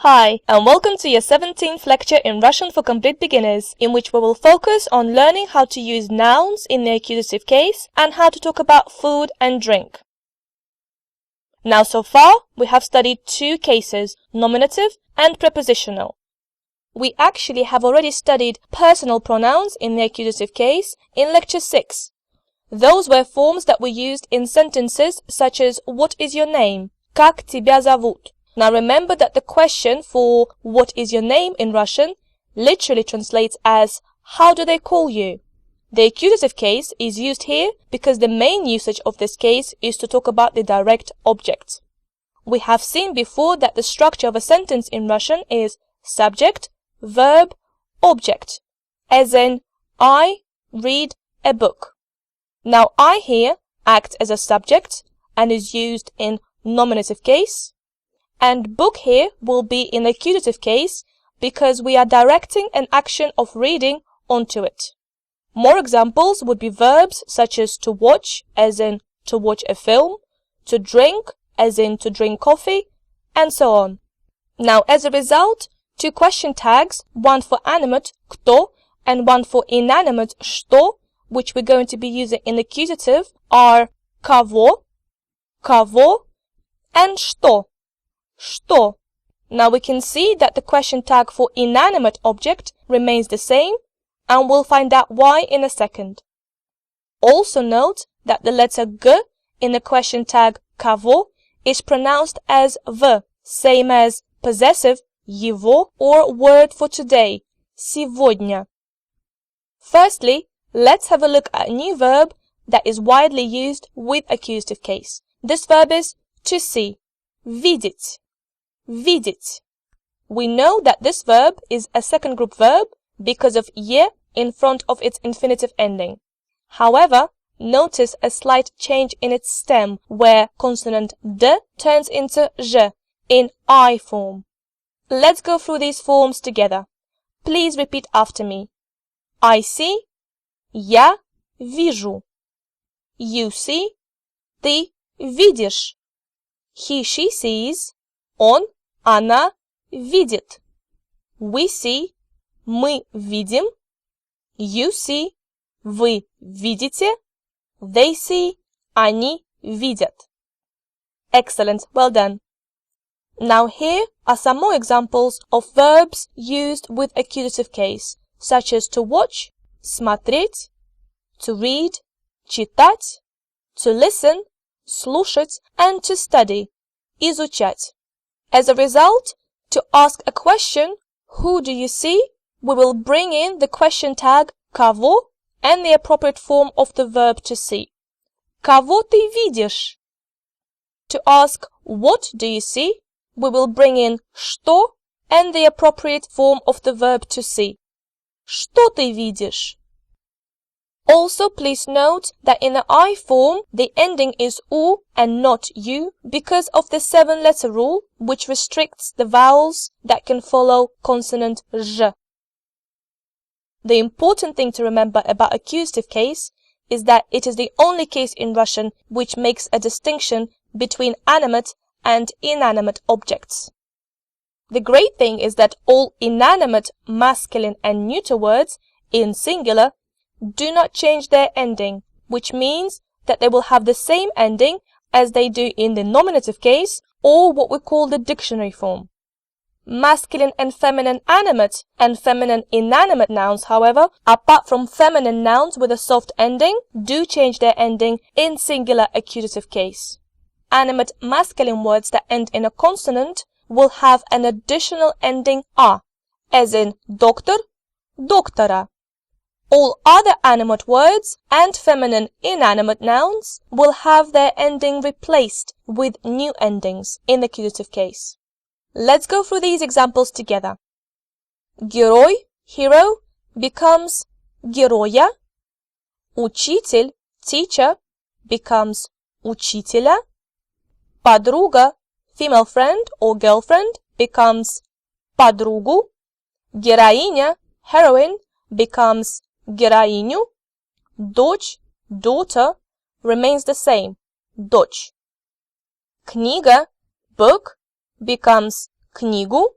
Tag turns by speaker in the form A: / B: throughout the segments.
A: Hi, and welcome to your 17th lecture in Russian for Complete Beginners, in which we will focus on learning how to use nouns in the accusative case and how to talk about food and drink. Now, so far, we have studied two cases, nominative and prepositional. We actually have already studied personal pronouns in the accusative case in lecture 6. Those were forms that were used in sentences such as "What is your name?" Как тебя зовут? Now remember that the question for "what is your name" in Russian literally translates as "how do they call you?" The accusative case is used here because the main usage of this case is to talk about the direct object. We have seen before that the structure of a sentence in Russian is subject, verb, object, as in I read a book. Now I here acts as a subject and is used in nominative case, and book here will be in accusative case because we are directing an action of reading onto it. More examples would be verbs such as to watch, as in to watch a film, to drink, as in to drink coffee, and so on. Now, as a result, two question tags, one for animate, кто, and one for inanimate, что, which we're going to be using in accusative, are кого, and что. Now we can see that the question tag for inanimate object remains the same, and we'll find out why in a second. Also note that the letter G in the question tag кого is pronounced as V, same as possessive его or word for today, сегодня. Firstly, let's have a look at a new verb that is widely used with accusative case. This verb is to see, видеть. We know that this verb is a second group verb because of je in front of its infinitive ending. However, notice a slight change in its stem where consonant d turns into j in I form. Let's go through these forms together. Please repeat after me. I see, я вижу. You see, ты видишь. He, she sees, он, она видит. We see, мы видим. You see, вы видите. They see, они видят. Excellent, well done. Now here are some more examples of verbs used with accusative case, such as to watch, смотреть, to read, читать, to listen, слушать, and to study, изучать. As a result, to ask a question, who do you see, we will bring in the question tag кого and the appropriate form of the verb to see. Кого ты видишь? To ask what do you see, we will bring in что and the appropriate form of the verb to see. Что ты видишь? Also, please note that in the I form, the ending is U and not U because of the 7-letter rule, which restricts the vowels that can follow consonant Z. The important thing to remember about accusative case is that it is the only case in Russian which makes a distinction between animate and inanimate objects. The great thing is that all inanimate masculine and neuter words in singular do not change their ending, which means that they will have the same ending as they do in the nominative case or what we call the dictionary form. Masculine and feminine animate and feminine inanimate nouns, however, apart from feminine nouns with a soft ending, do change their ending in singular accusative case. Animate masculine words that end in a consonant will have an additional ending a, as in doctor, доктора. All other animate words and feminine inanimate nouns will have their ending replaced with new endings in the accusative case. Let's go through these examples together. Герой, hero, becomes героя. Учитель, teacher, becomes учителя. Подруга, female friend or girlfriend, becomes подругу. Героиня, heroine, becomes героиню. Дочь, daughter, remains the same, дочь. Книга, book, becomes книгу.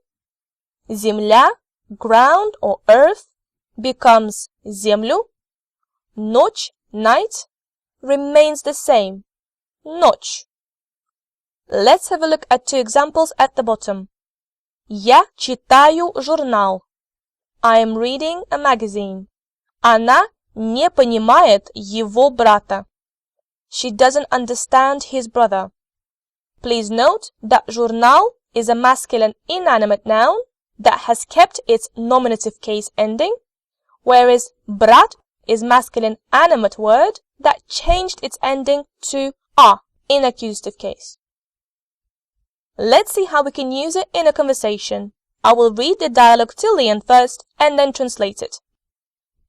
A: Земля, ground or earth, becomes землю. Ночь, night, remains the same. Ночь. Let's have a look at two examples at the bottom. Я читаю журнал. I am reading a magazine. Она не понимает его брата. She doesn't understand his brother. Please note that журнал is a masculine inanimate noun that has kept its nominative case ending, whereas брат is masculine animate word that changed its ending to a in accusative case. Let's see how we can use it in a conversation. I will read the dialogue till the end first and then translate it.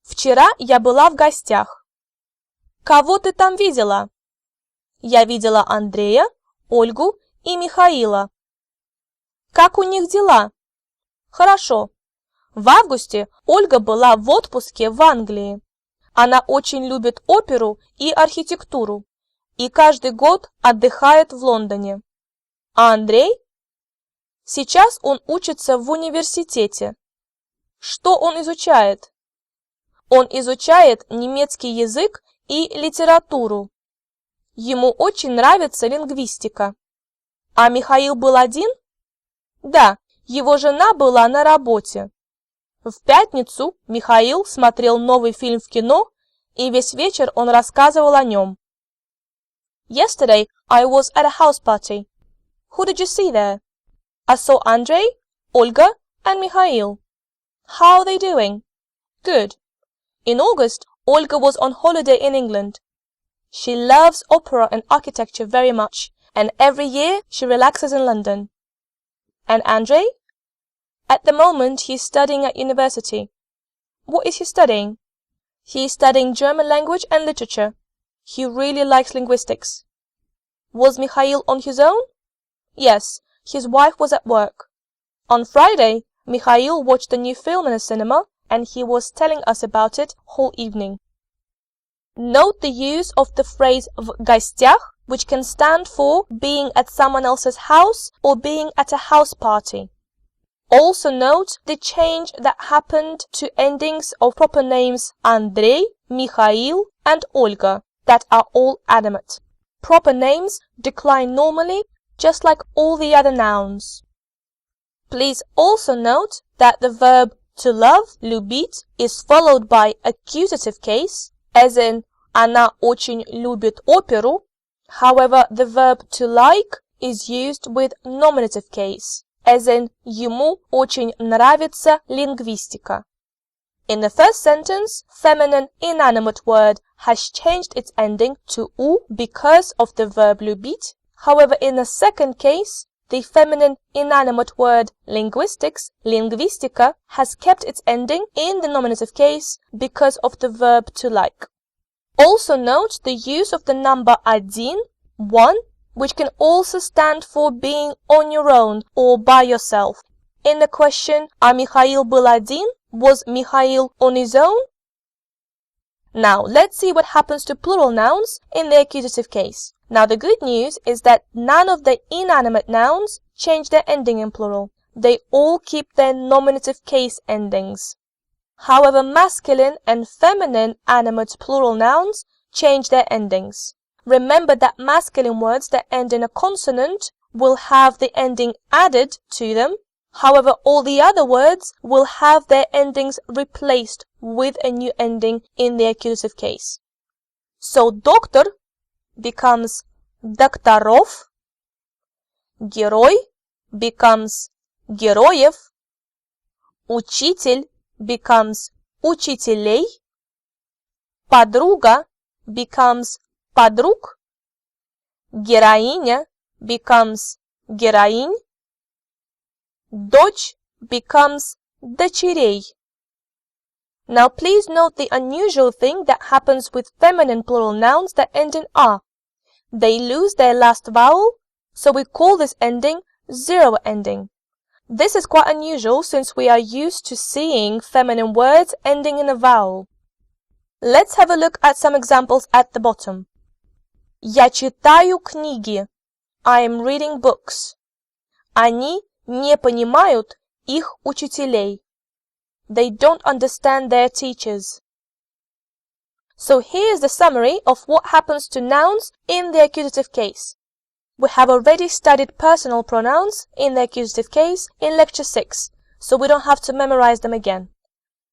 A: Вчера я была в гостях. Кого ты там видела? Я видела Андрея, Ольгу и Михаила. Как у них дела? Хорошо. В августе Ольга была в отпуске в Англии. Она очень любит оперу и архитектуру и каждый год отдыхает в Лондоне. А Андрей? Сейчас он учится в университете. Что он изучает? Он изучает немецкий язык и литературу. Ему очень нравится лингвистика. А Михаил был один? Да, его жена была на работе. В пятницу Михаил смотрел новый фильм в кино, и весь вечер он рассказывал о нем. Yesterday I was at a house party. Who did you see there? I saw Andrei, Olga, and Mikhail. How are they doing? Good. In August, Olga was on holiday in England. She loves opera and architecture very much, and every year she relaxes in London. And Andrei? At the moment, he is studying at university. What is he studying? He is studying German language and literature. He really likes linguistics. Was Mikhail on his own? Yes, his wife was at work. On Friday, Mikhail watched a new film in a cinema, and he was telling us about it whole evening. Note the use of the phrase в гостях, which can stand for being at someone else's house or being at a house party. Also note the change that happened to endings of proper names Andrei, Mikhail, and Olga that are all animate. Proper names decline normally, just like all the other nouns. Please also note that the verb to love, любить, is followed by accusative case, as in она очень любит оперу. However, the verb to like is used with nominative case, as in ему очень нравится лингвистика. In the first sentence, feminine inanimate word has changed its ending to u because of the verb любить. However, in the second case, the feminine inanimate word linguistics, lingvistika, has kept its ending in the nominative case because of the verb to like. Also note the use of the number один, one, which can also stand for being on your own or by yourself. In the question, а Михаил был один? Was Mikhail on his own? Now, let's see what happens to plural nouns in the accusative case. Now, the good news is that none of the inanimate nouns change their ending in plural. They all keep their nominative case endings. However, masculine and feminine animate plural nouns change their endings. Remember that masculine words that end in a consonant will have the ending added to them. However, all the other words will have their endings replaced with a new ending in the accusative case. So, доктор becomes докторов, герой becomes героев, учитель becomes учителей, подруга becomes подруг, героиня becomes героинь, дочь becomes дочерей. Now please note the unusual thing that happens with feminine plural nouns that end in a. They lose their last vowel, so we call this ending zero ending. This is quite unusual since we are used to seeing feminine words ending in a vowel. Let's have a look at some examples at the bottom. Я читаю книги. I am reading books. Они не понимают их учителей. They don't understand their teachers. So here's the summary of what happens to nouns in the accusative case. We have already studied personal pronouns in the accusative case in lecture 6, so we don't have to memorize them again.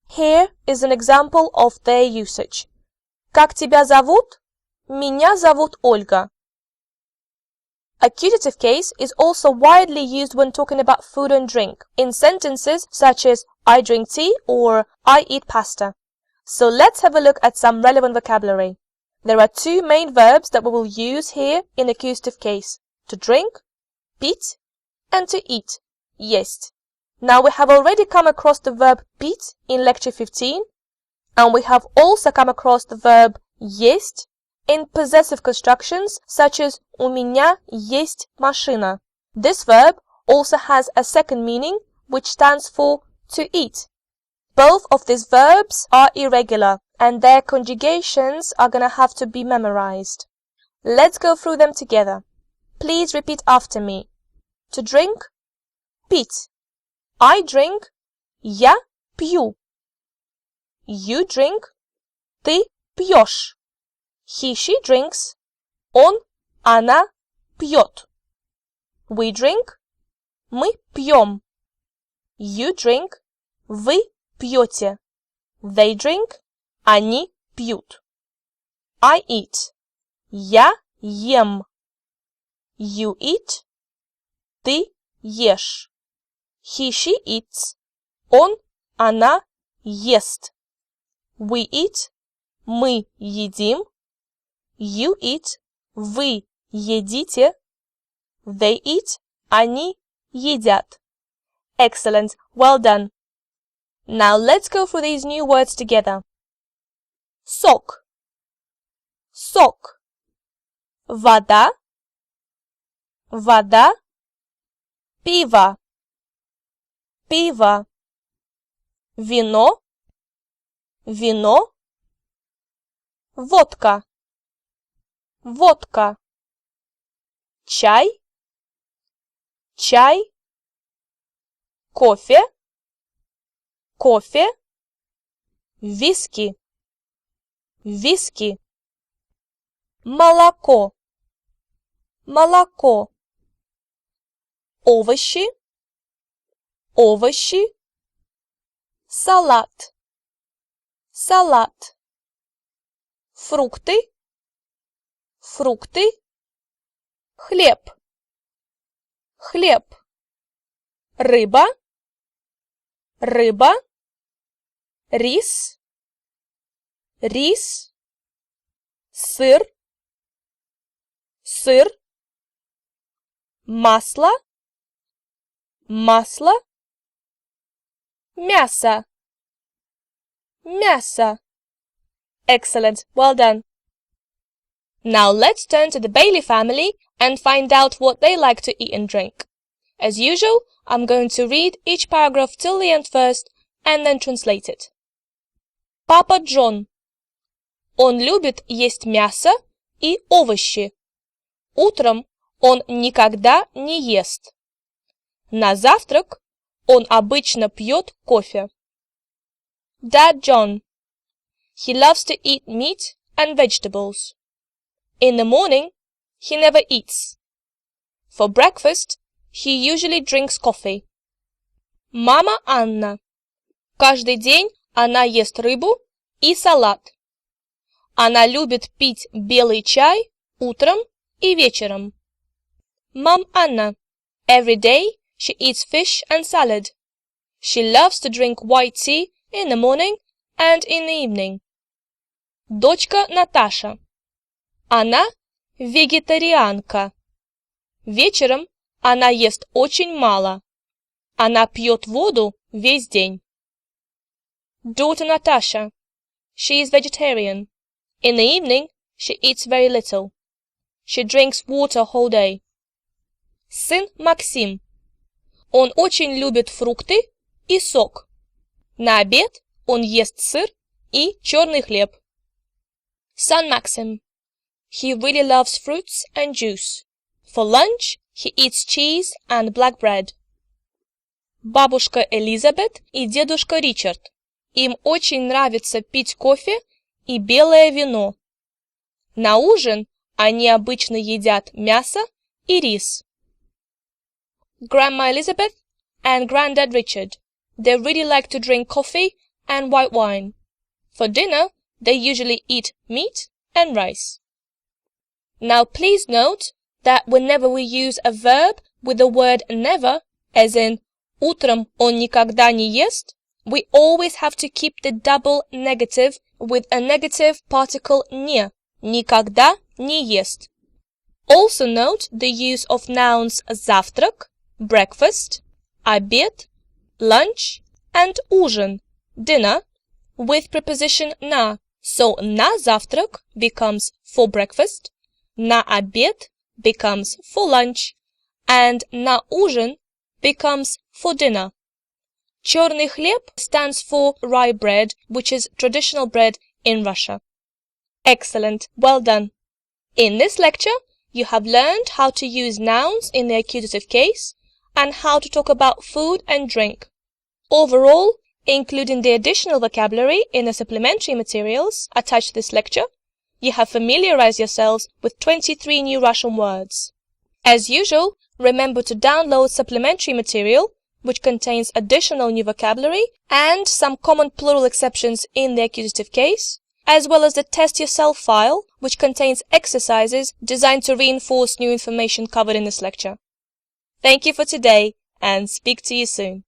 A: Here is an example of their usage. Как тебя зовут? Меня зовут Ольга. Accusative case is also widely used when talking about food and drink, in sentences such as I drink tea or I eat pasta. So let's have a look at some relevant vocabulary. There are two main verbs that we will use here in accusative case: to drink, pить, and to eat, есть. Now we have already come across the verb pить in lecture 15, and we have also come across the verb есть in possessive constructions such as у меня есть машина. This verb also has a second meaning which stands for to eat. Both of these verbs are irregular and their conjugations are gonna have to be memorized. Let's go through them together. Please repeat after me. To drink, пить. I drink, я пью. You drink, ты пьешь. He, she drinks, он, она пьет. We drink, мы пьем. You drink, вы пьете. They drink, они пьют. I eat, я ем. You eat, ты ешь. He, she eats, он, она ест. We eat, мы едим. You eat, вы едите. They eat, они едят. Excellent, well done. Now let's go through these new words together. Сок, сок. Вода, вода. Пиво, пиво. Вино, вино. Водка, водка. Чай, чай. Кофе, кофе. Виски, виски. Молоко, молоко. Овощи, овощи. Салат, салат. Фрукты, фрукты. Хлеб, хлеб. Рыба, рыба. Рис, рис. Сыр, сыр. Масло, масло. Мясо, мясо. Excellent, well done. Now let's turn to the Bailey family and find out what they like to eat and drink. As usual, I'm going to read each paragraph till the end first and then translate it. Папа Джон. Он любит есть мясо и овощи. Утром он никогда не ест. На завтрак он обычно пьет кофе. Dad John. He loves to eat meat and vegetables. In the morning, he never eats. For breakfast, he usually drinks coffee. Мама Анна. Каждый день она ест рыбу и салат. Она любит пить белый чай утром и вечером. Mom Anna. Every day she eats fish and salad. She loves to drink white tea in the morning and in the evening. Дочка Наташа. Она вегетарианка. Вечером она ест очень мало. Она пьет воду весь день. Daughter Natasha. She is vegetarian. In the evening, she eats very little. She drinks water whole day. Сын Максим. Он очень любит фрукты и сок. На обед он ест сыр и черный хлеб. Son Maxim. He really loves fruits and juice. For lunch, he eats cheese and black bread. бабушка Элизабет и дедушка Ричард. Им очень нравится пить кофе и белое вино. На ужин они обычно едят мясо и рис. Grandma Elizabeth and Granddad Richard. They really like to drink coffee and white wine. For dinner, they usually eat meat and rice. Now please note that whenever we use a verb with the word never, as in утром он никогда не ест, we always have to keep the double negative with a negative particle не. Никогда не ест. Also note the use of nouns завтрак, breakfast, обед, lunch, and ужин, dinner, with preposition на. So на завтрак becomes for breakfast, на обед becomes for lunch, and на ужин becomes for dinner. Черный хлеб stands for rye bread, which is traditional bread in Russia. Excellent, well done. In this lecture, you have learned how to use nouns in the accusative case and how to talk about food and drink. Overall, including the additional vocabulary in the supplementary materials attached to this lecture, you have familiarized yourselves with 23 new Russian words. As usual, remember to download supplementary material, which contains additional new vocabulary and some common plural exceptions in the accusative case, as well as the Test Yourself file, which contains exercises designed to reinforce new information covered in this lecture. Thank you for today, and speak to you soon.